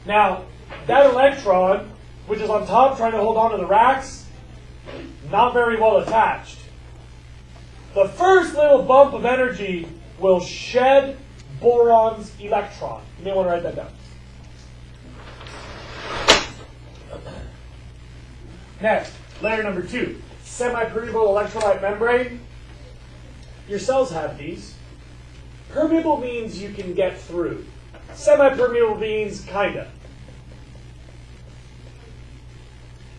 Now, that electron, which is on top trying to hold on to the racks, not very well attached. The first little bump of energy will shed boron's electron. You may want to write that down. Next, layer number 2, semi-permeable electrolyte membrane. Your cells have these. Permeable means you can get through. Semi-permeable means kinda.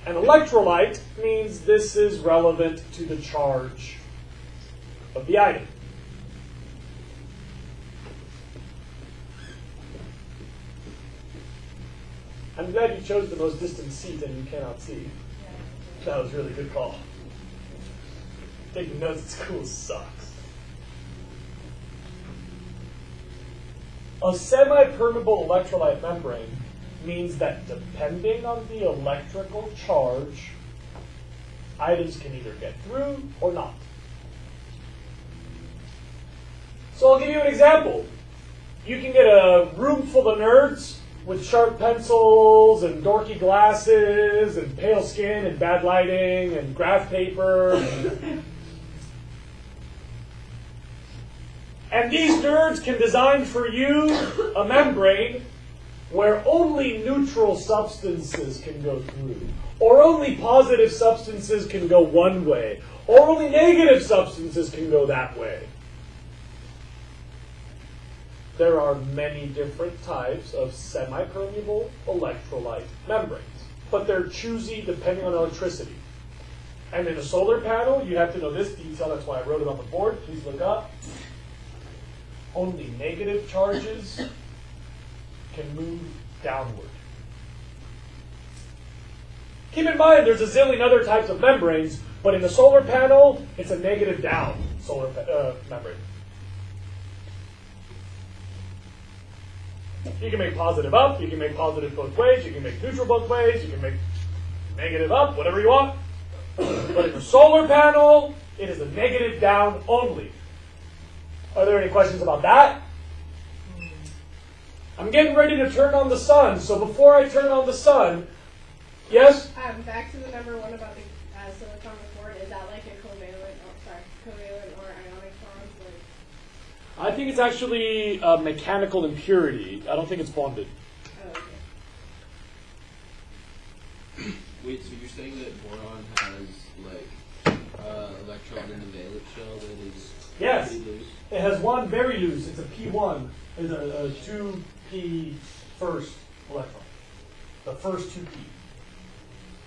An electrolyte means this is relevant to the charge of the item. I'm glad you chose the most distant seat and you cannot see. That was a really good call. Taking notes at school sucks. A semi-permeable electrolyte membrane means that depending on the electrical charge, items can either get through or not. So I'll give you an example. You can get a room full of nerds with sharp pencils and dorky glasses and pale skin and bad lighting and graph paper. And these nerds can design for you a membrane where only neutral substances can go through, or only positive substances can go one way, or only negative substances can go that way. There are many different types of semi-permeable electrolyte membranes, but they're choosy depending on electricity. And in a solar panel, you have to know this detail. That's why I wrote it on the board. Please look up. Only negative charges can move downward. Keep in mind, there's a zillion other types of membranes, but in the solar panel, it's a negative down solar membrane. You can make positive up, you can make positive both ways, you can make neutral both ways, you can make negative up, whatever you want. But in the solar panel, it is a negative down only. Are there any questions about that? I'm getting ready to turn on the sun, so before I turn on the sun, yes? Back to the number 1 about the silicon before, is that like a covalent or ionic bond? I think it's actually a mechanical impurity. I don't think it's bonded. Oh, okay. Wait, so you're saying that boron has like electron in the valence shell that is Yes. pretty loose? It has one very loose. It's a P1. It's a 2p first electron. The first 2p.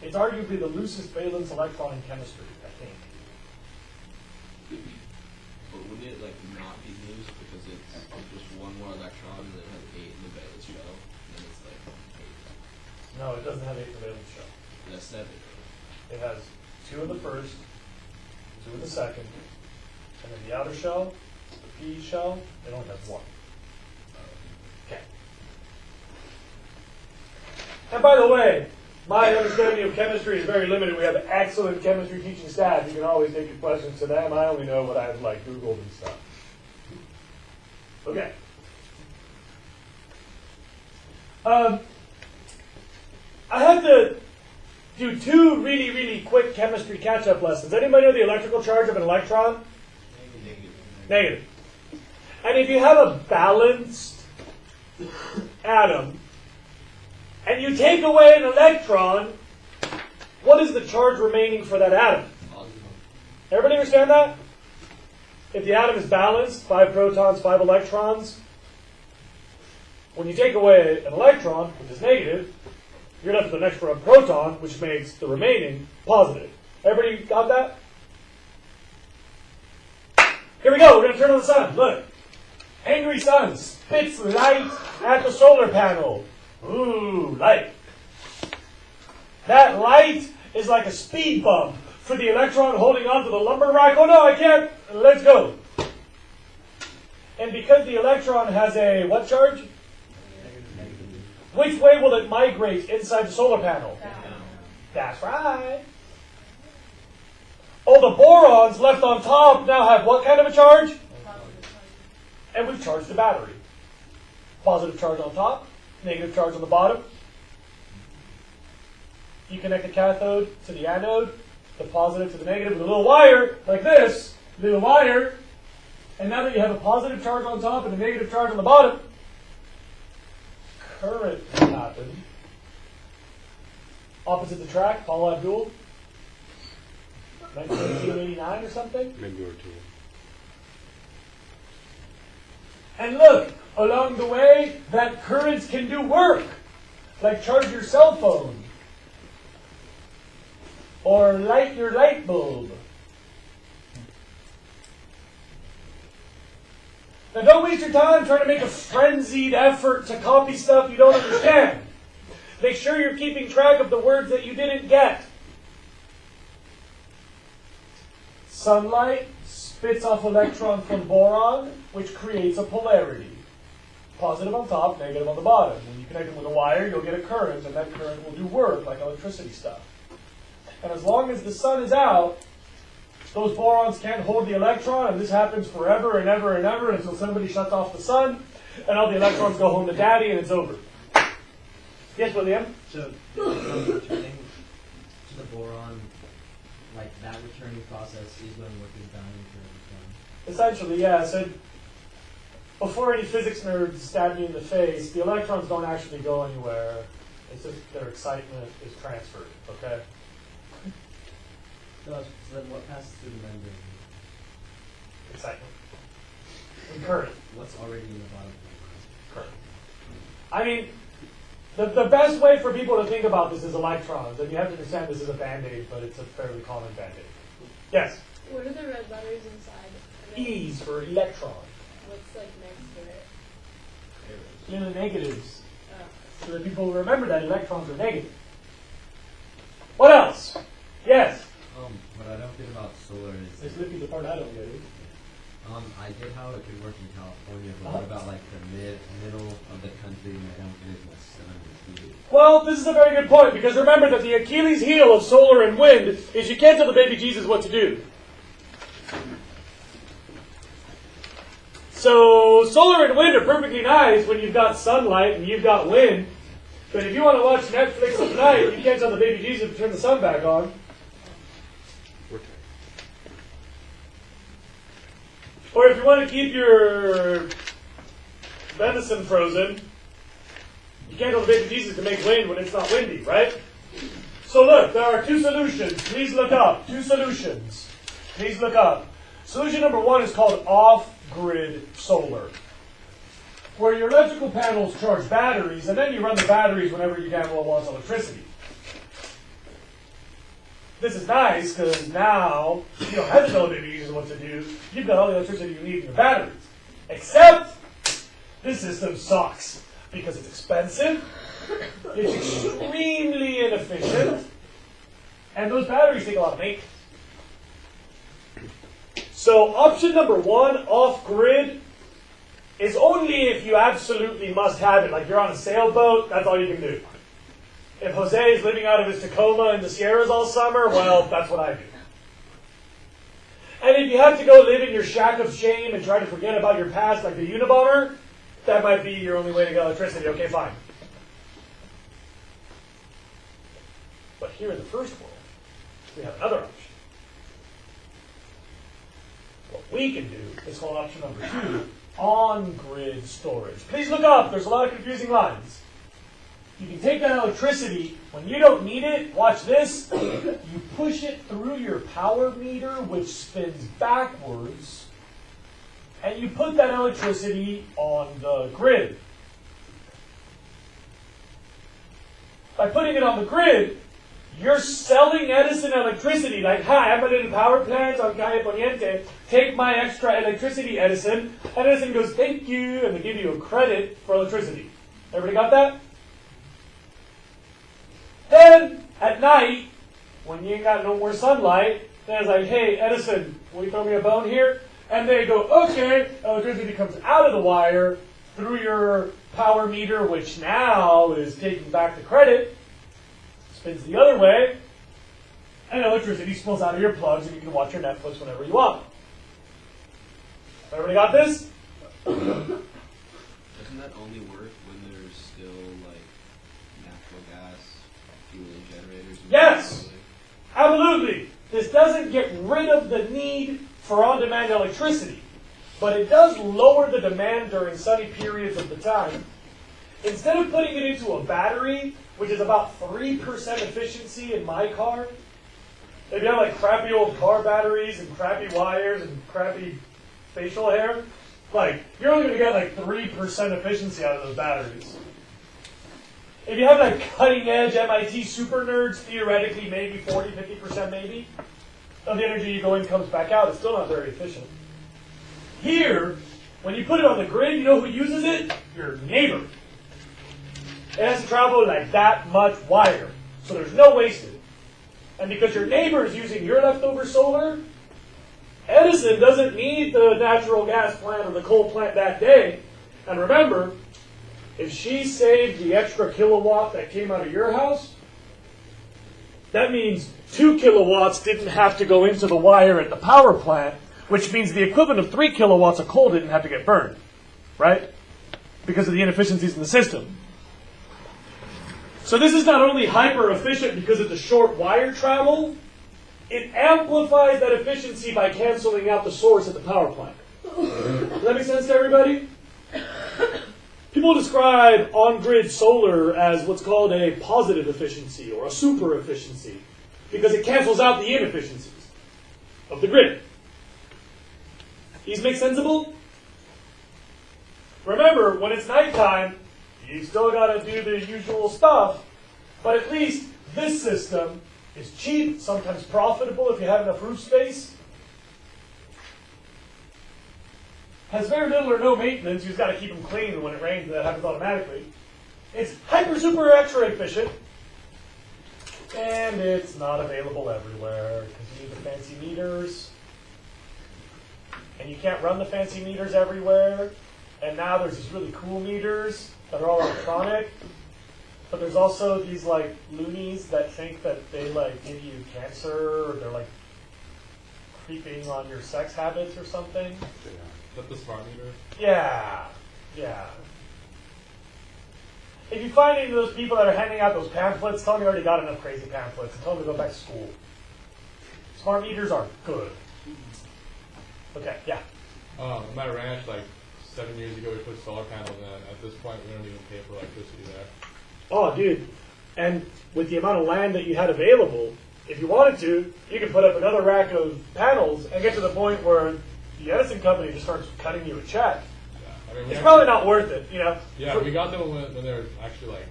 It's arguably the loosest valence electron in chemistry, I think. But wouldn't it like not be loose because it's just one more electron and it has 8 in the valence shell, and it's like 8. No, it doesn't have 8 in the valence shell. That's 7. It has 2 in the first, 2 in the second, and then the outer shell, the P shell, it only has 1. Okay. And by the way, my understanding of chemistry is very limited. We have an excellent chemistry teaching staff. You can always take your questions to them. I only know what I've like Googled and stuff. Okay. I have to do 2 really, really quick chemistry catch-up lessons. Anybody know the electrical charge of an electron? Negative. And if you have a balanced atom, and you take away an electron, what is the charge remaining for that atom? Everybody understand that? If the atom is balanced, 5 protons, 5 electrons, when you take away an electron, which is negative, you're left with an extra proton, which makes the remaining positive. Everybody got that? Here we go. We're going to turn on the sun. Look. Angry sun spits light at the solar panel. Ooh, light. That light is like a speed bump for the electron holding onto the lumber rack. Oh no, I can't. Let's go. And because the electron has a what charge? Which way will it migrate inside the solar panel? Down. That's right. Oh, the borons left on top now have what kind of a charge? And we've charged the battery. Positive charge on top, negative charge on the bottom. You connect the cathode to the anode, the positive to the negative with a little wire, like this, little wire. And now that you have a positive charge on top and a negative charge on the bottom, current will happen. Opposite attract, Paula Abdul, 1989 or something. Maybe or two. And look, along the way, that currents can do work, like charge your cell phone, or light your light bulb. Now don't waste your time trying to make a frenzied effort to copy stuff you don't understand. Make sure you're keeping track of the words that you didn't get. Sunlight spits off electron from boron, which creates a polarity. Positive on top, negative on the bottom. When you connect them with a wire, you'll get a current, and that current will do work, like electricity stuff. And as long as the sun is out, those borons can't hold the electron, and this happens forever and ever and ever until somebody shuts off the sun, and all the electrons go home to daddy, and it's over. Yes, William? So, returning to the boron, like that returning process is when work is done and current is done. Essentially, yeah. So before any physics nerds stab me in the face, the electrons don't actually go anywhere. It's just their excitement is transferred, okay? So then what passes through the membrane? Excitement. And current. What's already in the bottom? Current. I mean, the best way for people to think about this is electrons, and you have to understand this is a Band-Aid, but it's a fairly common Band-Aid. Yes? What are the red letters inside? And then E's for electron. what's like next to it? Little negatives. Oh. So that people remember that electrons are negative. What else? Yes? What I don't get about solar is, This would be the part I don't get. I get how it could work in California, but what about like the middle of the country and I don't get as much sun as needed? Well, this is a very good point, because remember that the Achilles heel of solar and wind is you can't tell the baby Jesus what to do. So solar and wind are perfectly nice when you've got sunlight and you've got wind, but if you want to watch Netflix at night, you can't tell the baby Jesus to turn the sun back on. Or if you want to keep your venison frozen, you can't tell the baby Jesus to make wind when it's not windy, right? So look, there are two solutions. Please look up. Two solutions. Please look up. Solution number one is called off-grid solar, where your electrical panels charge batteries, and then you run the batteries whenever your damn well wants electricity. This is nice because now you don't have to tell the baby Jesus what to do. You've got all the electricity you need in your batteries. Except this system sucks because it's expensive, it's extremely inefficient, and those batteries take a lot of maintenance. So option number one, off-grid, is only if you absolutely must have it. Like you're on a sailboat, that's all you can do. If Jose is living out of his Tacoma in the Sierras all summer, well, that's what I do. And if you have to go live in your shack of shame and try to forget about your past like the Unabomber, that might be your only way to get electricity. Okay, fine. But here in the first world, we have another option. What we can do is called option number two, on-grid storage. Please look up. There's a lot of confusing lines. You can take that electricity, when you don't need it, watch this, you push it through your power meter, which spins backwards, and you put that electricity on the grid. By putting it on the grid, you're selling Edison electricity, like, hi, I'm a little power plant on Calle Poniente, take my extra electricity, Edison, and Edison goes, thank you, and they give you a credit for electricity. Everybody got that? Then, at night, when you ain't got no more sunlight, then it's like, hey, Edison, will you throw me a bone here? And they go, okay, electricity comes out of the wire through your power meter, which now is taking back the credit, spins the other way, and electricity spills out of your plugs, and you can watch your Netflix whenever you want. Everybody got this? Doesn't that only only work when there's still like natural gas fueling generators? Yes! Absolutely. This doesn't get rid of the need for on-demand electricity, but it does lower the demand during sunny periods of the time. Instead of putting it into a battery, which is about 3% efficiency in my car, if you have like crappy old car batteries and crappy wires and crappy facial hair, like you're only going to get like 3% efficiency out of those batteries. If you have like cutting edge MIT super nerds, theoretically maybe 40, 50% maybe of the energy you go in comes back out. It's still not very efficient. Here, when you put it on the grid, you know who uses it? Your neighbor. It has to travel like that much wire, so there's no wasted. And because your neighbor is using your leftover solar, Edison doesn't need the natural gas plant or the coal plant that day. And remember, if she saved the extra kilowatt that came out of your house, that means 2 kilowatts didn't have to go into the wire at the power plant, which means the equivalent of 3 kilowatts of coal didn't have to get burned, right? Because of the inefficiencies in the system. So this is not only hyper efficient because of the short wire travel, it amplifies that efficiency by canceling out the source at the power plant. Does that make sense to everybody? People describe on-grid solar as what's called a positive efficiency or a super efficiency because it cancels out the inefficiencies of the grid. These make sensible? Remember, when it's nighttime, you still got to do the usual stuff, but at least this system is cheap, sometimes profitable if you have enough roof space. Has very little or no maintenance. You just got to keep them clean, and when it rains, that happens automatically. It's hyper, super, extra efficient, and it's not available everywhere because you need the fancy meters, and you can't run the fancy meters everywhere. And now there's these really cool meters that are all electronic, but there's also these like loonies that think that they like give you cancer, or they're like creeping on your sex habits or something. Is that the smart meter? Yeah, yeah. If you find any of those people that are handing out those pamphlets, tell them you already got enough crazy pamphlets and tell them to go back to school. Smart meters are good. Okay, yeah. On my ranch, like 7 years ago, we put solar panels in. At this point, we don't even pay for electricity there. Oh, dude. And with the amount of land that you had available, if you wanted to, you could put up another rack of panels and get to the point where the Edison company just starts cutting you a check. Yeah, I mean, It's probably not worth it, you know. Yeah, we got them when they were actually like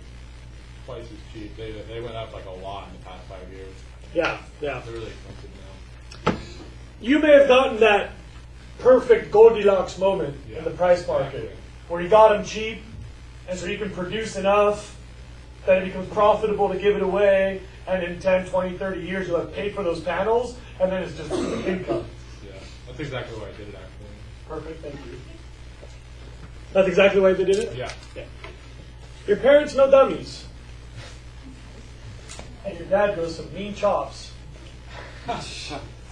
twice as cheap. They went up like a lot in the past 5 years. Yeah, yeah. They're really expensive now. You may have gotten that perfect Goldilocks moment in the price market, exactly, where you got them cheap, and so you can produce enough that it becomes profitable to give it away, and in 10, 20, 30 years you'll have paid for those panels, and then it's just income. Yeah, that's exactly why I did it actually. Perfect, thank you. That's exactly why they did it? Yeah. Yeah. Your parents no dummies. And your dad goes some mean chops.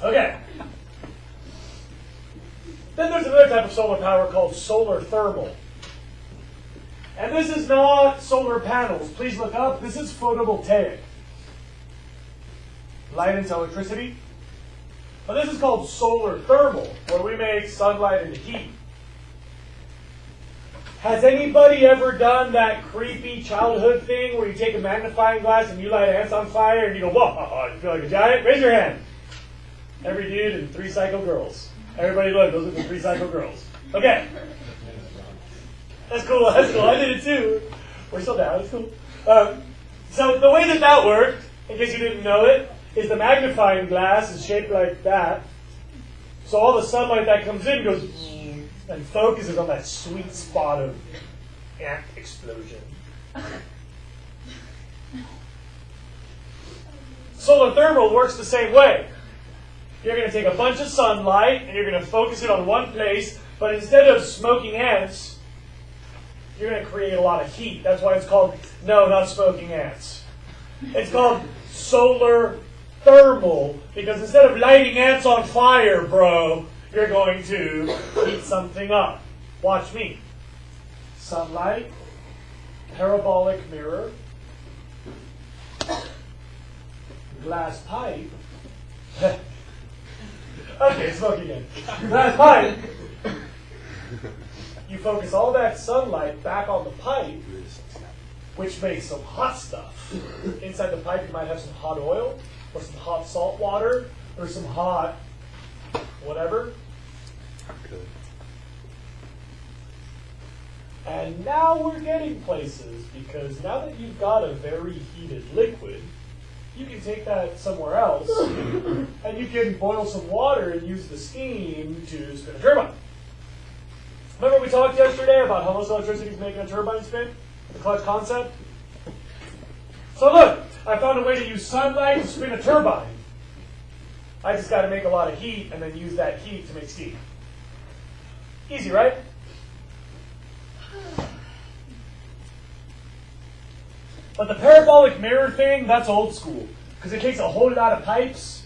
Okay. Then there's another type of solar power called solar thermal. And this is not solar panels. Please look up. This is photovoltaic. Light into electricity. But this is called solar thermal, where we make sunlight into heat. Has anybody ever done that creepy childhood thing where you take a magnifying glass and you light ants on fire and you go, whoa, you feel like a giant? Raise your hand. Every dude and 3 psycho girls. Everybody look, those are the 3 psycho girls. Okay. That's cool, that's cool. I did it too. We're still down, it's cool. So the way that worked, in case you didn't know it, is the magnifying glass is shaped like that. So all the sunlight that comes in goes and focuses on that sweet spot of ant explosion. Solar thermal works the same way. You're going to take a bunch of sunlight and you're going to focus it on one place, but instead of smoking ants, you're going to create a lot of heat. That's why it's called, no, not smoking ants. It's called solar thermal, because instead of lighting ants on fire, bro, you're going to heat something up. Watch me. sunlight, parabolic mirror, glass pipe. Okay, smoke again. Glass pipe. You focus all that sunlight back on the pipe, which makes some hot stuff. Inside the pipe, you might have some hot oil, or some hot salt water, or some hot whatever. And now we're getting places, because now that you've got a very heated liquid, you can take that somewhere else, and you can boil some water and use the steam to spin a turbine. Remember we talked yesterday about how most electricity is making a turbine spin? The clutch concept? So look, I found a way to use sunlight to spin a turbine. I just got to make a lot of heat and then use that heat to make steam. Easy, right? But the parabolic mirror thing, that's old school. Because it takes a whole lot of pipes.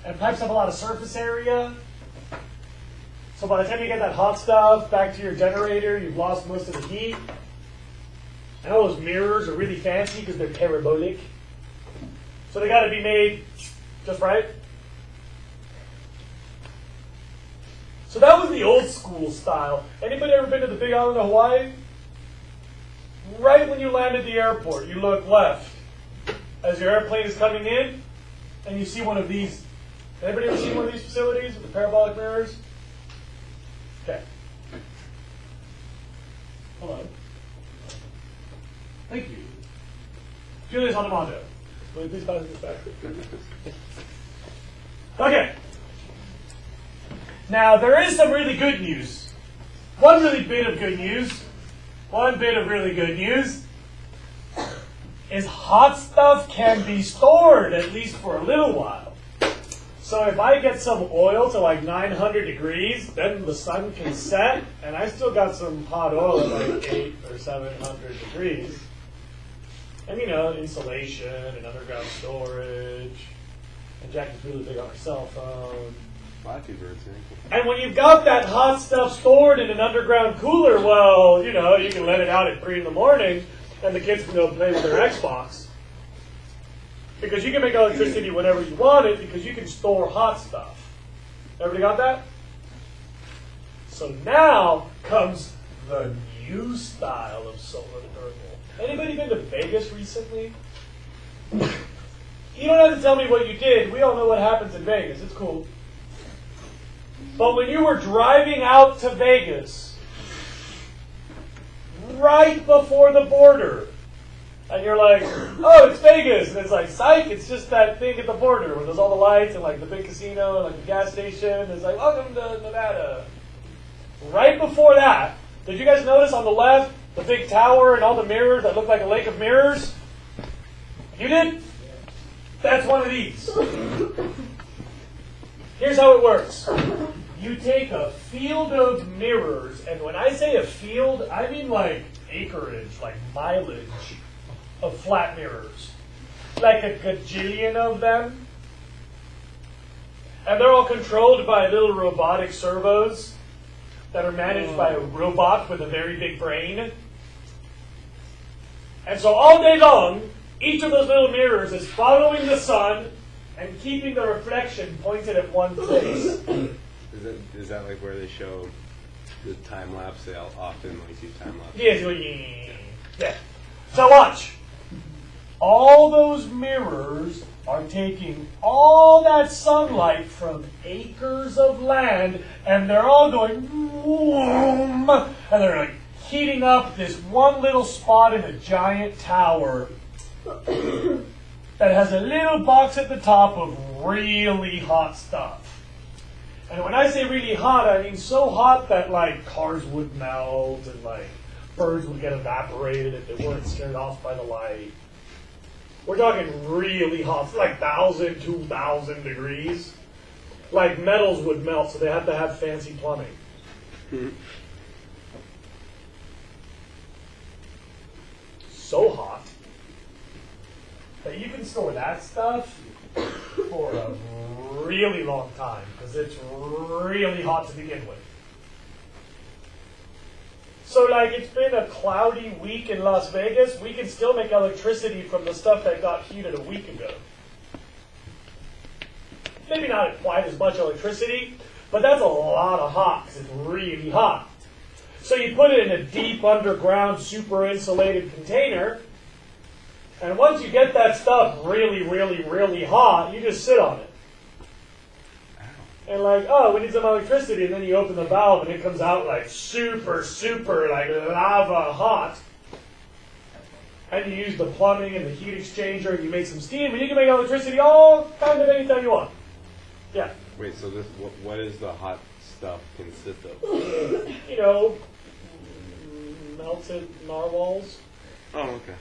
And pipes have a lot of surface area. So by the time you get that hot stuff back to your generator, you've lost most of the heat. And all those mirrors are really fancy because they're parabolic. So they got to be made just right. So that was the old school style. Anybody ever been to the Big Island of Hawaii? Right when you land at the airport, you look left as your airplane is coming in, and you see one of these. Anybody ever seen one of these facilities with the parabolic mirrors? Okay. Hello. Thank you. Julius Hanamoto. Will you please pass this back? Okay. Now, there is some really good news. One really bit of good news. One bit of really good news is hot stuff can be stored, at least for a little while. So if I get some oil to like 900 degrees, then the sun can set, and I still got some hot oil at like 800 or 700 degrees. And you know, insulation and underground storage. And Jackie's really big on her cell phone. And when you've got that hot stuff stored in an underground cooler, well, you know, you can let it out at 3 in the morning and the kids can go play with their Xbox. Because you can make electricity whenever you want it because you can store hot stuff. Everybody got that? So now comes the new style of solar thermal. Anybody been to Vegas recently? You don't have to tell me what you did. We all know what happens in Vegas. It's cool. But when you were driving out to Vegas, right before the border, and you're like, oh, it's Vegas. And it's like, psych, it's just that thing at the border where there's all the lights and like the big casino and like the gas station. It's like, welcome to Nevada. Right before that, did you guys notice on the left, the big tower and all the mirrors that look like a lake of mirrors? You did? That's one of these. Here's how it works. You take a field of mirrors, and when I say a field, I mean like acreage, like mileage of flat mirrors. Like a gajillion of them. And they're all controlled by little robotic servos that are managed by a robot with a very big brain. And so all day long, each of those little mirrors is following the sun and keeping the reflection pointed at one place. Is that like where they show the time lapse? They often like do time lapse. Yes, yeah. So watch. All those mirrors are taking all that sunlight from acres of land, and they're all going, boom, and they're like heating up this one little spot in a giant tower that has a little box at the top of really hot stuff. And when I say really hot, I mean so hot that like cars would melt and like birds would get evaporated if they weren't scared off by the light. We're talking really hot, like 1,000, 2,000 degrees. Like metals would melt, so they have to have fancy plumbing. So hot that you can store that stuff for a really long time because it's really hot to begin with. So So like it's been a cloudy week in Las Vegas. We can still make electricity from the stuff that got heated a week ago. Maybe not quite as much electricity, but that's a lot of hot because it's really hot. So you put it in a deep underground super insulated container, and once you get that stuff really, really, really hot, you just sit on it. And like, oh, we need some electricity, and then you open the valve and it comes out like super, super like lava hot. And you use the plumbing and the heat exchanger and you make some steam, and you can make electricity all kind of anytime you want. Yeah. Wait, so this what does the hot stuff consist of? You know, melted narwhals, Oh, okay.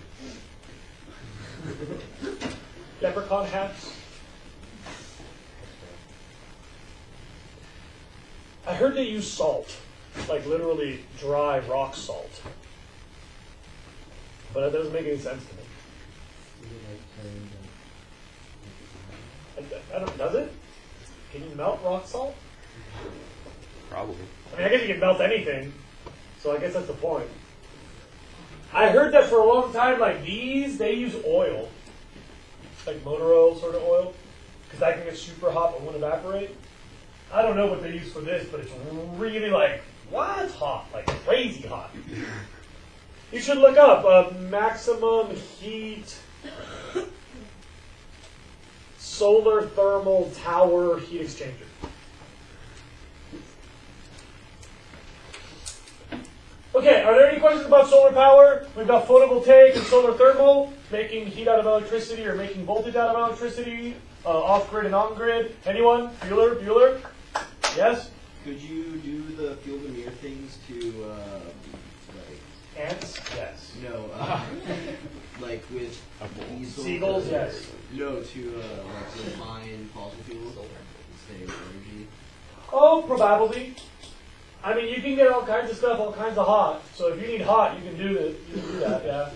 leprechaun hats. I heard they use salt, like literally dry rock salt. But that doesn't make any sense to me. I don't, does it? Can you melt rock salt? Probably. I mean, I guess you can melt anything, so I guess that's the point. I heard that for a long time, like these, they use oil, like motor oil sort of oil, because that can get super hot but won't evaporate. I don't know what they use for this, but it's really like, what? Hot, like crazy hot. You should look up maximum heat solar thermal tower heat exchanger. Okay, are there any questions about solar power? We've got photovoltaic and solar thermal, making heat out of electricity or making voltage out of electricity, off-grid and on-grid. Anyone? Bueller? Yes? Could you do the field of mirror things to, like... Ants? Yes. No, like with diesel... Seagulls? Yes. No, to, like, refine fossil fuels, save energy. Oh, probably. I mean, you can get all kinds of stuff, all kinds of hot. So if you need hot, you can do that, yeah.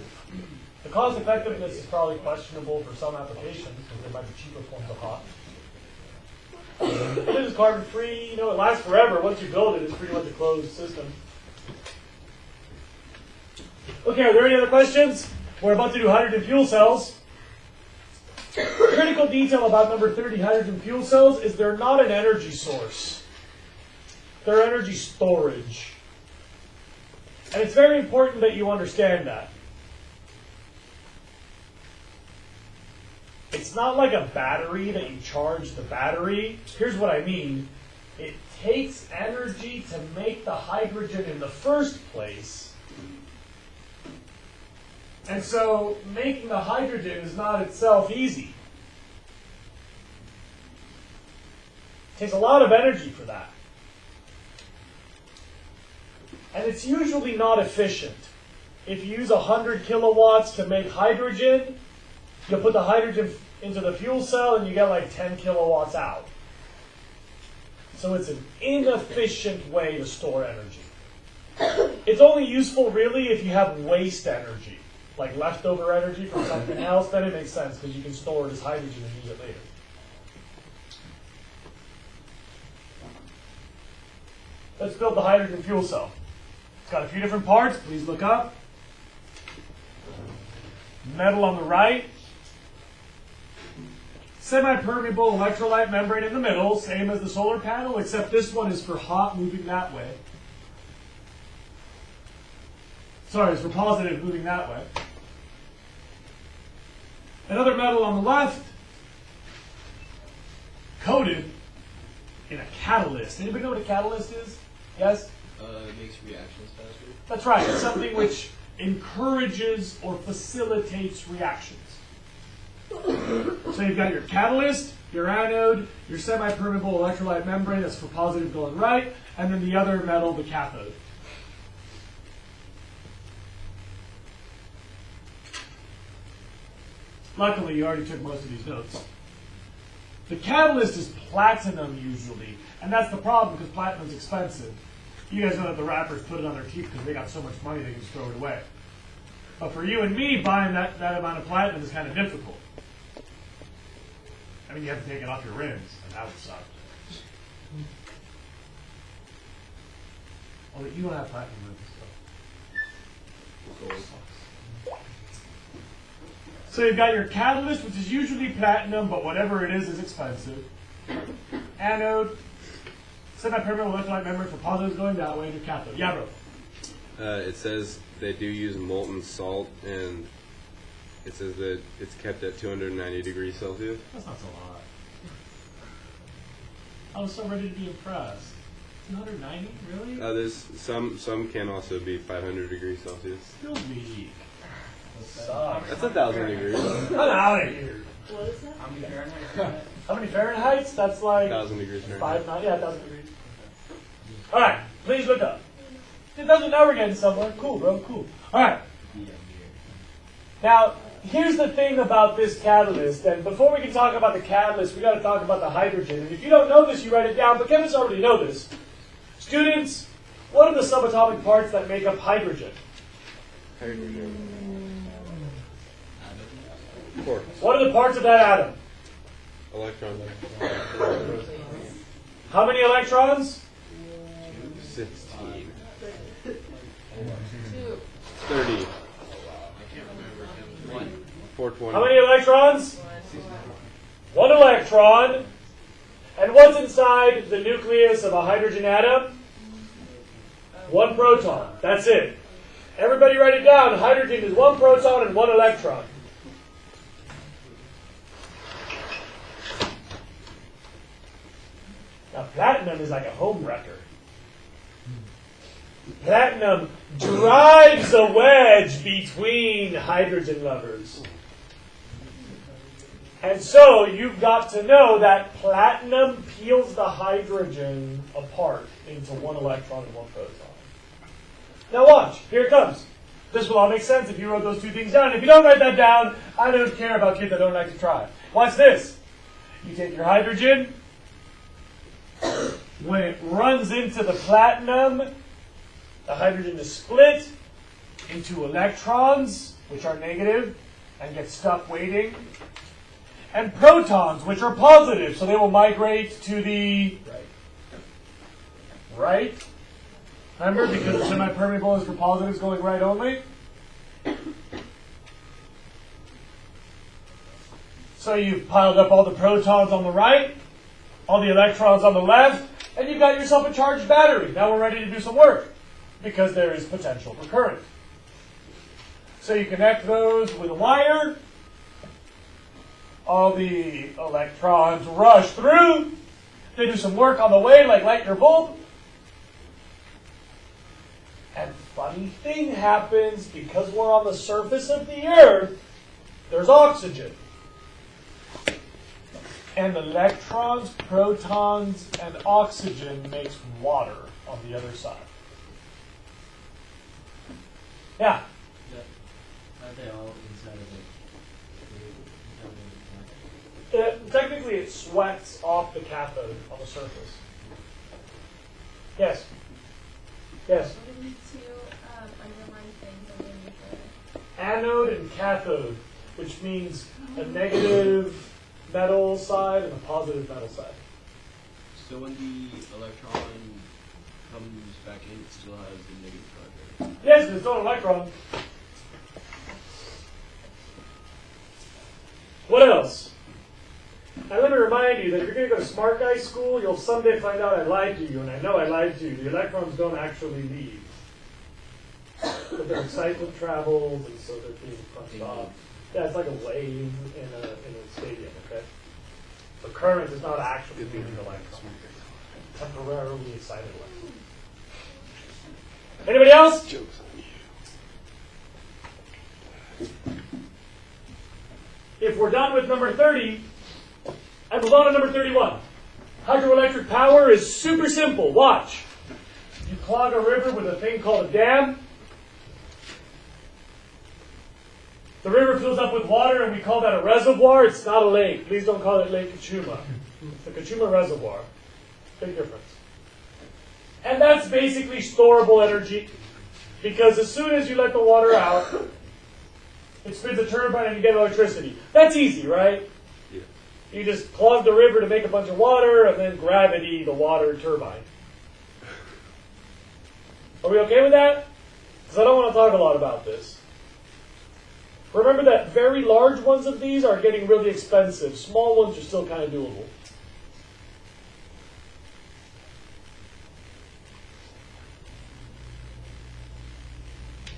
The cost effectiveness is probably questionable for some applications because there might be cheaper forms of hot. It is carbon free, you know, it lasts forever. Once you build it, it's pretty much a closed system. Okay, are there any other questions? We're about to do hydrogen fuel cells. Critical detail about number 30 hydrogen fuel cells is they're not an energy source. They're energy storage. And it's very important that you understand that. It's not like a battery that you charge the battery. Here's what I mean. It takes energy to make the hydrogen in the first place. And so making the hydrogen is not itself easy. It takes a lot of energy for that. And it's usually not efficient. If you use 100 kilowatts to make hydrogen, you'll put the hydrogen into the fuel cell and you get like 10 kilowatts out. So it's an inefficient way to store energy. It's only useful really if you have waste energy, like leftover energy from something else, then it makes sense because you can store it as hydrogen and use it later. Let's build the hydrogen fuel cell. It's got a few different parts. Please look up. Metal on the right. Semi-permeable electrolyte membrane in the middle, same as the solar panel, except this one is for hot moving that way. Sorry, it's for positive moving that way. Another metal on the left, coated in a catalyst. Anybody know what a catalyst is? Yes? It makes reactions faster. That's right. It's something which encourages or facilitates reactions. So you've got your catalyst, your anode, your semi-permeable electrolyte membrane that's for positive going right, and then the other metal, the cathode. Luckily, you already took most of these notes. The catalyst is platinum usually, and that's the problem because platinum's expensive. You guys know that the rappers put it on their teeth because they got so much money they can just throw it away. But for you and me, buying that amount of platinum is kind of difficult. I mean, you have to take it off your rims, and that would suck. Oh, but you don't have platinum rims, so. So you've got your catalyst, which is usually platinum, but whatever it is expensive. Anode, semi-permeable electrolyte membrane for positives going that way, and your cathode. Yeah, bro. It says they do use molten salt, and it says that it's kept at 290 degrees Celsius. That's not so hot. I was so ready to be impressed. 290, really? There's some can also be 500 degrees Celsius. Still weak. Sucks. That's 1,000 degrees. I'm out of here. What is that? How many Fahrenheit is that? How many Fahrenheits? That's like 1,000 degrees five, Fahrenheit. yeah, 1,000 degrees. All right, please look up. It doesn't know we're getting somewhere. Cool, bro. Cool. All right. Now, here's the thing about this catalyst, and before we can talk about the catalyst, we got to talk about the hydrogen. And if you don't know this, you write it down. But chemists already know this. Students, what are the subatomic parts that make up hydrogen? Four. What are the parts of that atom? Electron. How many electrons? 16. 2. 30. 420. How many electrons? 1 electron. And what's inside the nucleus of a hydrogen atom? 1 proton. That's it. Everybody write it down. Hydrogen is 1 proton and 1 electron. Now, platinum is like a home wrecker. Platinum drives a wedge between hydrogen lovers. And so you've got to know that platinum peels the hydrogen apart into 1 electron and 1 proton. Now watch, here it comes. This will all make sense if you wrote those two things down. If you don't write that down, I don't care about kids that don't like to try. Watch this. You take your hydrogen. When it runs into the platinum, the hydrogen is split into electrons, which are negative, and get stuck waiting, and protons, which are positive, so they will migrate to the right. Remember, because the semi-permeable is for positives going right only. So you've piled up all the protons on the right, all the electrons on the left, and you've got yourself a charged battery. Now we're ready to do some work, because there is potential for current. So you connect those with a wire. All the electrons rush through. They do some work on the way, like light your bulb. And funny thing happens, because we're on the surface of the Earth, there's oxygen. And electrons, protons, and oxygen makes water on the other side. Yeah? Aren't they all inside of Technically, it sweats off the cathode on the surface. Yes? Yes? What are the two underlying things underneath it? Anode and cathode, which means a negative metal side and a positive metal side. So when the electron comes back in, it still has the negative charge, right? Yes, it's still an electron. What else? Now let me remind you that if you're going to go to smart guy school, you'll someday find out I lied to you, and I know I lied to you. The electrons don't actually leave. But their excitement travels, and so they're being punched off. Yeah, it's like a wave in a stadium, okay? The current is not actually being the electron. Temporarily excited electron. Anybody else? Jokes on you. If we're done with number 30, I move on to number 31. Hydroelectric power is super simple. Watch. You clog a river with a thing called a dam. The river fills up with water, and we call that a reservoir. It's not a lake. Please don't call it Lake Kachuma. It's the Kachuma Reservoir. Big difference. And that's basically storable energy, because as soon as you let the water out, it spins a turbine and you get electricity. That's easy, right? Yeah. You just clog the river to make a bunch of water, and then gravity the water turbine. Are we okay with that? because I don't want to talk a lot about this. Remember that very large ones of these are getting really expensive. Small ones are still kind of doable.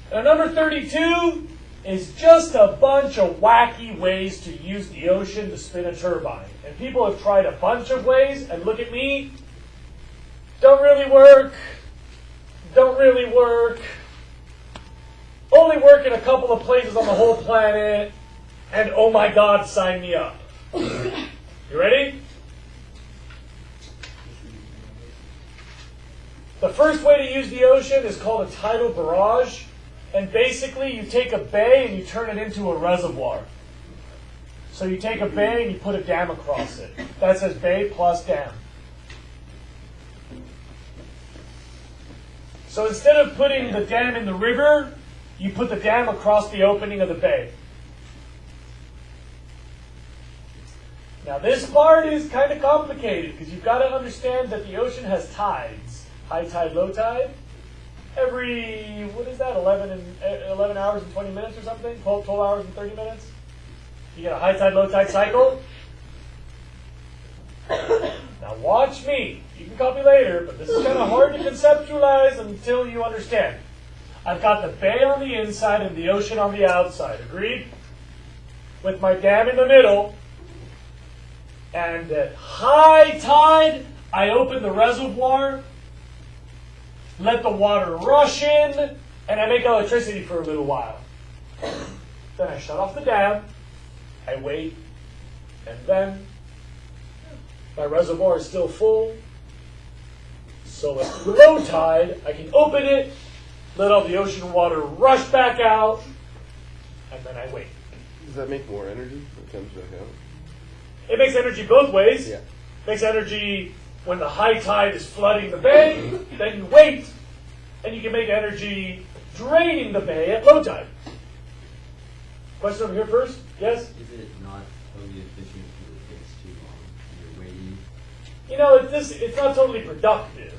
Now, number 32 is just a bunch of wacky ways to use the ocean to spin a turbine. And people have tried a bunch of ways, and look at me. Don't really work. Don't really work. Only work in a couple of places on the whole planet. And oh my God, sign me up. You ready? The first way to use the ocean is called a tidal barrage. And basically, you take a bay and you turn it into a reservoir. So you take a bay and you put a dam across it. That says bay plus dam. So instead of putting the dam in the river, you put the dam across the opening of the bay. Now this part is kind of complicated because you've got to understand that the ocean has tides. High tide, low tide. Every, what is that, 11 hours and 20 minutes or something? 12 hours and 30 minutes? You get a high tide, low tide cycle. Now watch me. You can copy later, but this is kind of hard to conceptualize until you understand. I've got the bay on the inside and the ocean on the outside. Agreed? With my dam in the middle. And at high tide, I open the reservoir, let the water rush in, and I make electricity for a little while. Then I shut off the dam, I wait, and then my reservoir is still full. So at low tide, I can open it, let all the ocean water rush back out, and then I wait. Does that make more energy when it comes back out? It makes energy both ways. Yeah. Makes energy when the high tide is flooding the bay, then you wait, and you can make energy draining the bay at low tide. Question over here first? Yes? Is it not totally efficient because it takes too long and you're waiting? You know, it's not totally productive.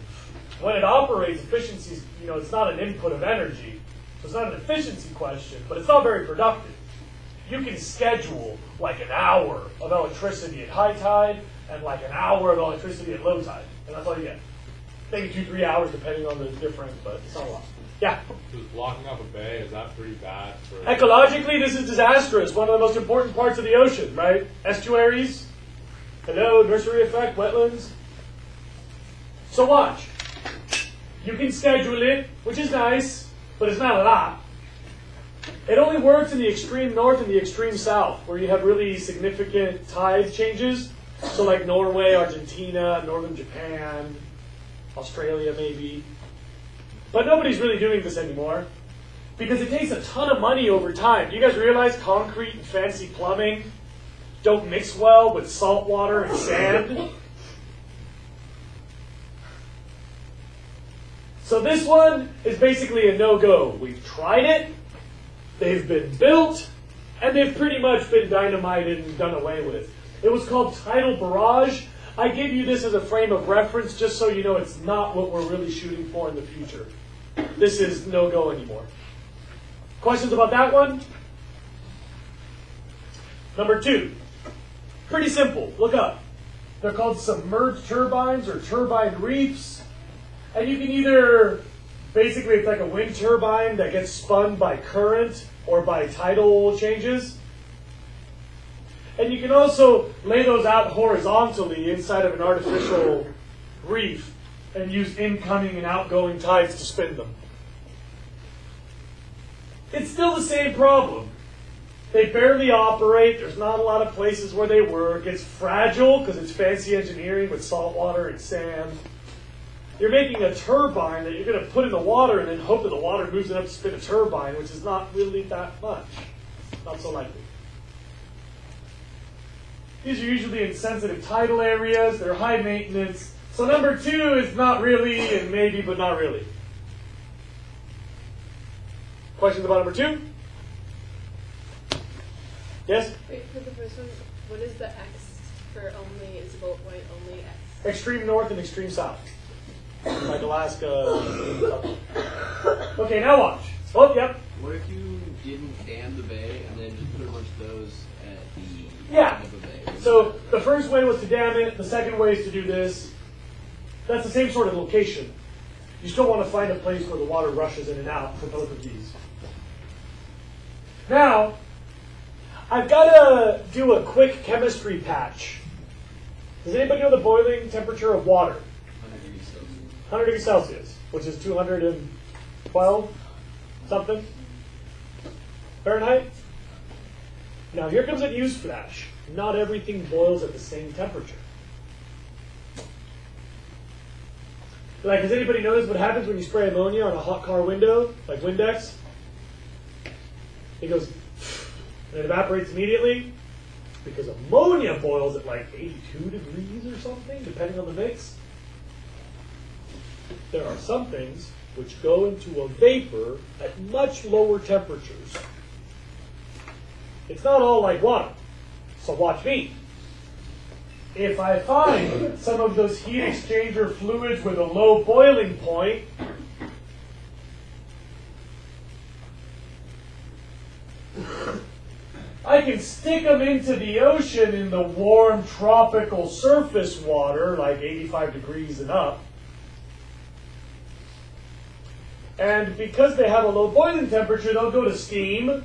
When it operates, efficiency, it's not an input of energy. So it's not an efficiency question, but it's not very productive. You can schedule like an hour of electricity at high tide and like an hour of electricity at low tide. And that's all you get. Maybe 2-3 hours depending on the difference, but it's not a lot. Yeah? Just blocking up a bay, is that pretty bad for... Ecologically, this is disastrous. One of the most important parts of the ocean, right? Estuaries. Hello, nursery effect, wetlands. So watch. You can schedule it, which is nice, but it's not a lot. It only works in the extreme north and the extreme south, where you have really significant tide changes. So like Norway, Argentina, northern Japan, Australia maybe. But nobody's really doing this anymore because it takes a ton of money over time. Do you guys realize concrete and fancy plumbing don't mix well with salt water and sand? So this one is basically a no-go. We've tried it, they've been built, and they've pretty much been dynamited and done away with. It was called tidal barrage. I give you this as a frame of reference just so you know it's not what we're really shooting for in the future. This is no-go anymore. Questions about that one? Number 2. Pretty simple. Look up. They're called submerged turbines or turbine reefs. And you can either, basically it's like a wind turbine that gets spun by current or by tidal changes. And you can also lay those out horizontally inside of an artificial reef and use incoming and outgoing tides to spin them. It's still the same problem. They barely operate. There's not a lot of places where they work. It's fragile because it's fancy engineering with salt water and sand. You're making a turbine that you're going to put in the water and then hope that the water moves it up to spin a turbine, which is not really that much. Not so likely. These are usually in sensitive tidal areas. They're high maintenance. So number 2 is not really and maybe, but not really. Questions about number 2? Yes? Wait, for the first one, what is the X for only? Is bullet point only X? Extreme north and extreme south. Like Alaska. Okay, now watch. Oh, yep. What if you didn't dam the bay and then just put a bunch of those at the Yeah. end of the bay? So the first way was to dam it. The second way is to do this. That's the same sort of location. You still want to find a place where the water rushes in and out for both of these. Now, I've got to do a quick chemistry patch. Does anybody know the boiling temperature of water? 100 degrees Celsius. 100 degrees Celsius, which is 212 something Fahrenheit. Now here comes a news flash. Not everything boils at the same temperature. Like, has anybody noticed what happens when you spray ammonia on a hot car window, like Windex? It goes, and it evaporates immediately, because ammonia boils at like 82 degrees or something, depending on the mix. There are some things which go into a vapor at much lower temperatures. It's not all like water, so watch me. If I find some of those heat exchanger fluids with a low boiling point, I can stick them into the ocean in the warm tropical surface water, like 85 degrees and up. And because they have a low boiling temperature, they'll go to steam.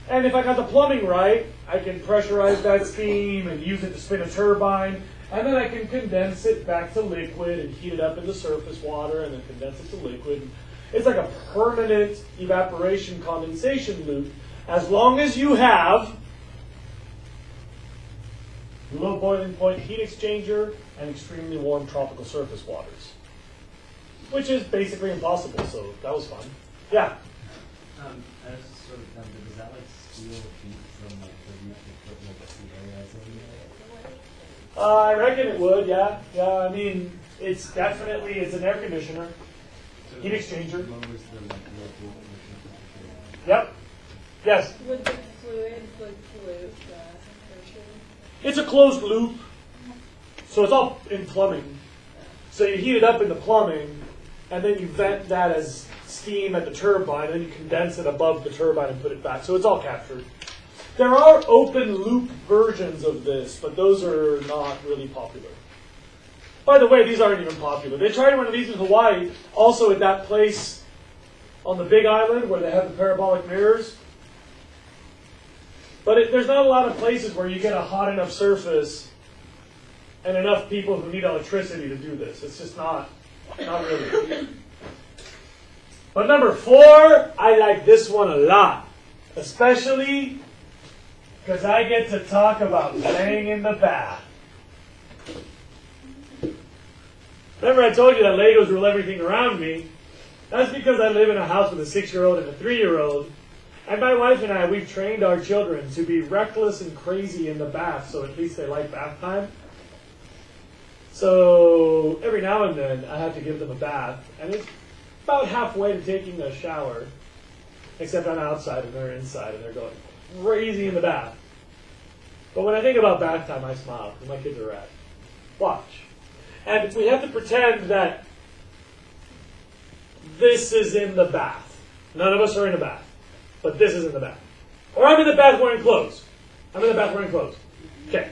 And if I got the plumbing right, I can pressurize that steam and use it to spin a turbine. And then I can condense it back to liquid and heat it up into surface water and then condense it to liquid. It's like a permanent evaporation condensation loop, as long as you have low boiling point heat exchanger and extremely warm tropical surface waters, which is basically impossible. So that was fun. Yeah. I was just sort of does that like steal heat from like the roof equipment that's the areas in there? I reckon it would, yeah. Yeah, I mean, it's an air conditioner, heat exchanger. Lowers the like local temperature. Yep. Yes. Would the fluid pollute the ocean? It's a closed loop, so it's all in plumbing. So you heat it up in the plumbing, and then you vent that as steam at the turbine, and then you condense it above the turbine and put it back. So it's all captured. There are open loop versions of this, but those are not really popular. By the way, these aren't even popular. They tried one of these in Hawaii, also at that place on the Big Island where they have the parabolic mirrors. But there's not a lot of places where you get a hot enough surface and enough people who need electricity to do this. It's just not really. But number 4, I like this one a lot. Especially because I get to talk about playing in the bath. Remember I told you that Legos rule everything around me? That's because I live in a house with a 6-year-old and a 3-year-old. And my wife and I, we've trained our children to be reckless and crazy in the bath, so at least they like bath time. So every now and then, I have to give them a bath, and it's about halfway to taking a shower, except I'm outside and they're inside, and they're going crazy in the bath. But when I think about bath time, I smile, because my kids are rad. Watch. And we have to pretend that this is in the bath. None of us are in a bath. But this is in the bath. Or I'm in the bath wearing clothes. I'm in the bath wearing clothes. Okay.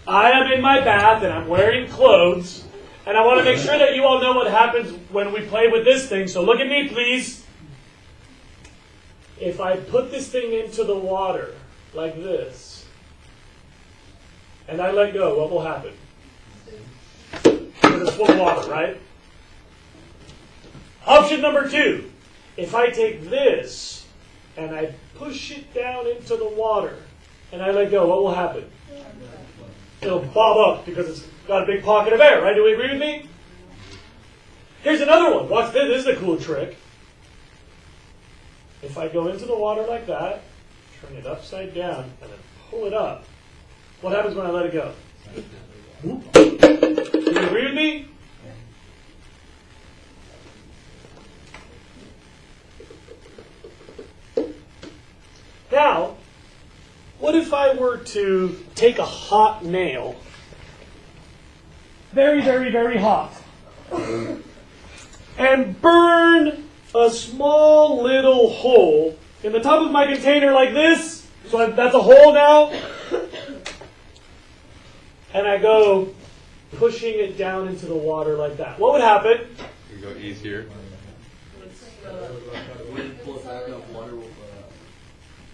I am in my bath and I'm wearing clothes. And I want to make sure that you all know what happens when we play with this thing. So look at me, please. If I put this thing into the water like this, and I let go, what will happen? Because it's full of water, right? Option number 2. If I take this and I push it down into the water and I let go, what will happen? It'll bob up because it's got a big pocket of air, right? Do we agree with me? Here's another one. Watch this. This is a cool trick. If I go into the water like that, turn it upside down, and then pull it up, what happens when I let it go? Whoop. Do you agree with me? Now, what if I were to take a hot nail, very, very, very hot, and burn a small little hole in the top of my container like this. So that's a hole now. And I go pushing it down into the water like that. What would happen? You go easier. Wind pull it back up, water will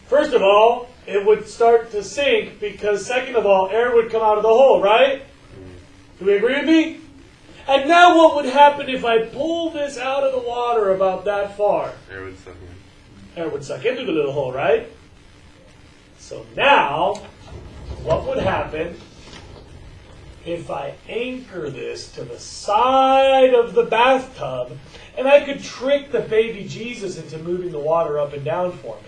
First of all, it would start to sink because second of all, air would come out of the hole, right? Do we agree with me? And now what would happen if I pull this out of the water about that far? Air would suck in. Air would suck into the little hole, right? So now, what would happen if I anchor this to the side of the bathtub and I could trick the baby Jesus into moving the water up and down for me?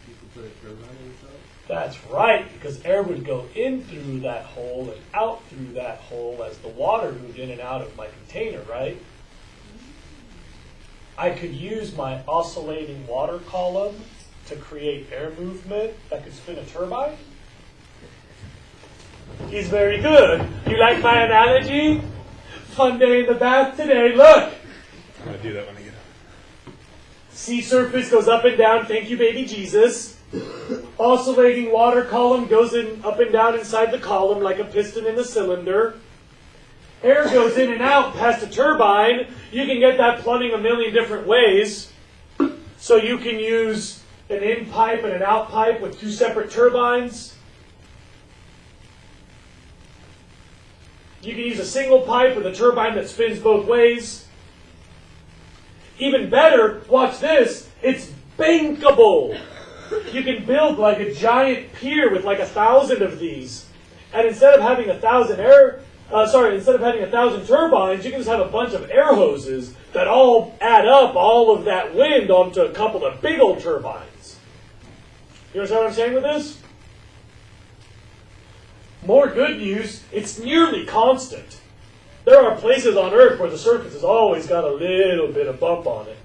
You can put a turbine inside. That's right, because air would go in through that hole and out through that hole as the water moved in and out of my container, right? I could use my oscillating water column to create air movement that could spin a turbine. He's very good. You like my analogy? Fun day in the bath today. Look! I'm going to do that when I get up. Sea surface goes up and down. Thank you, baby Jesus. Oscillating water column goes in up and down inside the column like a piston in a cylinder. Air goes in and out past a turbine. You can get that plumbing a million different ways. So you can use an in pipe and an out pipe with two separate turbines. You can use a single pipe with a turbine that spins both ways. Even better, watch this, it's bankable. You can build like a giant pier with like 1,000 of these. And instead of having 1,000 turbines, you can just have a bunch of air hoses that all add up all of that wind onto a couple of big old turbines. You understand what I'm saying with this? More good news, it's nearly constant. There are places on Earth where the surface has always got a little bit of bump on it.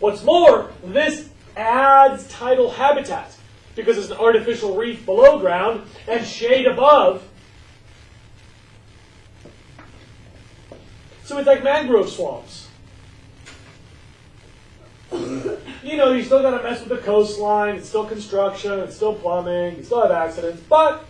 What's more, this adds tidal habitat because it's an artificial reef below ground and shade above. So it's like mangrove swamps. You know, you still got to mess with the coastline. It's still construction. It's still plumbing. You still have accidents. But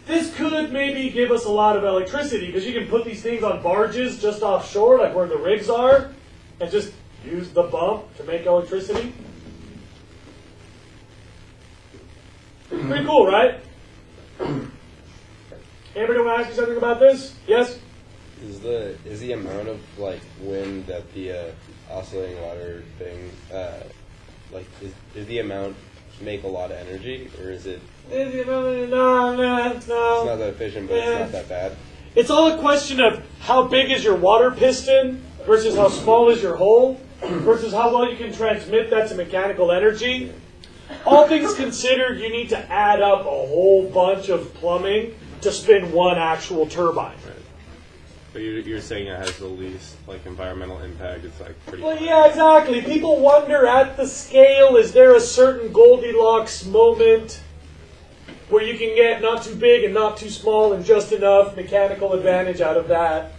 this could maybe give us a lot of electricity because you can put these things on barges just offshore, like where the rigs are, and just use the bump to make electricity. Pretty cool, right? Anybody want to ask you something about this? Yes? Is the amount of like wind that the oscillating water thing is the amount make a lot of energy, or is it? No. It's not that efficient, but it's not that bad. It's all a question of how big is your water piston versus how small is your hole versus how well you can transmit that to mechanical energy. All things considered, you need to add up a whole bunch of plumbing to spin one actual turbine. Right. But you're saying it has the least like environmental impact. It's like pretty. Well, yeah, exactly. People wonder at the scale, is there a certain Goldilocks moment where you can get not too big and not too small and just enough mechanical advantage out of that?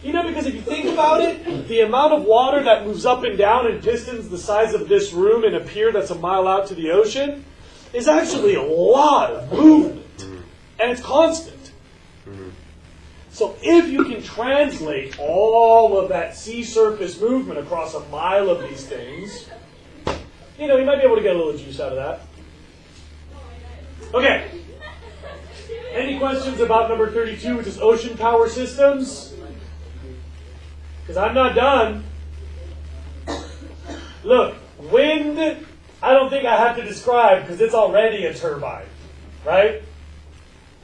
You know, because if you think about it, the amount of water that moves up and down in pistons the size of this room in a pier that's a mile out to the ocean is actually a lot of movement. And it's constant. So if you can translate all of that sea surface movement across a mile of these things, you know, you might be able to get a little juice out of that. Okay. Any questions about number 32, which is ocean power systems? Because I'm not done. Look, wind, I don't think I have to describe because it's already a turbine, right?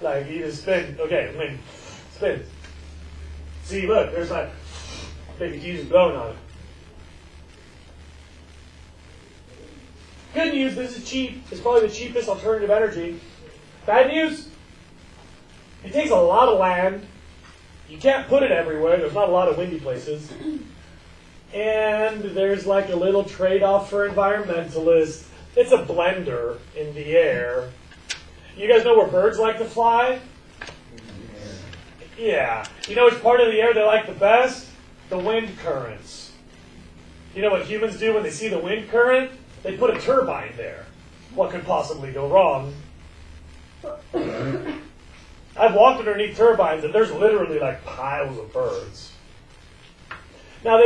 Like, you just spin, okay, wind. Spin. See, look, there's my baby Jesus blowing on it. Good news, this is cheap. It's probably the cheapest alternative energy. Bad news, it takes a lot of land. You can't put it everywhere. There's not a lot of windy places. And there's like a little trade-off for environmentalists. It's a blender in the air. You guys know where birds like to fly? Yeah. You know which part of the air they like the best? The wind currents. You know what humans do when they see the wind current? They put a turbine there. What could possibly go wrong? I've walked underneath turbines and there's literally like piles of birds. Now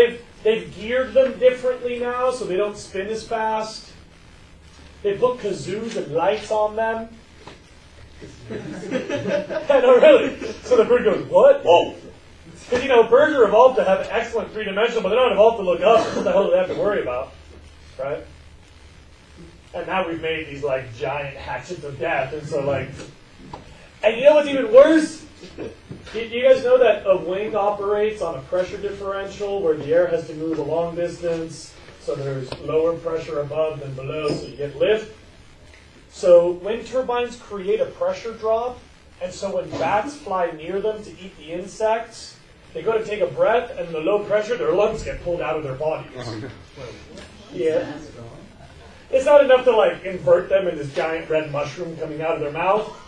they've geared them differently now so they don't spin as fast. They put kazoos and lights on them. I know, really. So the bird goes, what? Whoa. Because, you know, birds are evolved to have excellent three-dimensional, but they're not evolved to look up. What the hell do they have to worry about? Right? And now we've made these, like, giant hatchets of death. And so, like... And you know what's even worse? Do you guys know that a wing operates on a pressure differential where the air has to move a long distance, so there's lower pressure above than below, so you get lift? So wind turbines create a pressure drop, and so when bats fly near them to eat the insects, they go to take a breath, and the low pressure, their lungs get pulled out of their bodies. Yeah. It's not enough to, like, invert them in this giant red mushroom coming out of their mouth.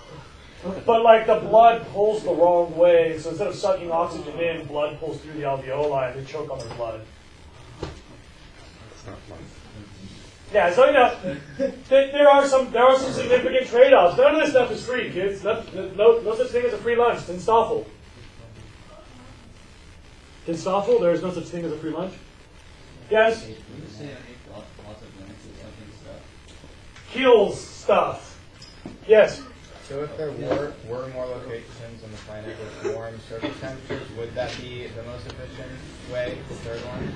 But, like, the blood pulls the wrong way, so instead of sucking oxygen in, blood pulls through the alveoli, and they choke on their blood. It's not fun. Yeah, so, you know, there are some significant trade-offs. None of this stuff is free, kids. No such thing as a free lunch. Den Stoffel. Den Stoffel, there is no such thing as a free lunch? Yes? Kills stuff. Yes? So if there were more locations on the planet with warm surface temperatures, would that be the most efficient way, the third one?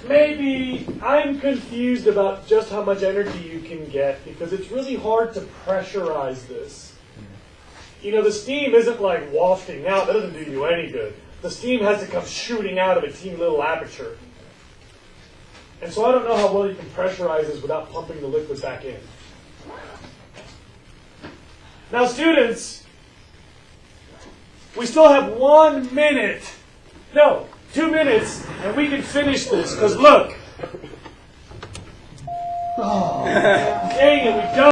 Maybe. I'm confused about just how much energy you can get because it's really hard to pressurize this. You know, the steam isn't like wafting out. That doesn't do you any good. The steam has to come shooting out of a teeny little aperture. And so I don't know how well you can pressurize this without pumping the liquid back in. Now, students, we still have 1 minute. No, 2 minutes, and we can finish this. Because look. Oh, dang it, we don't.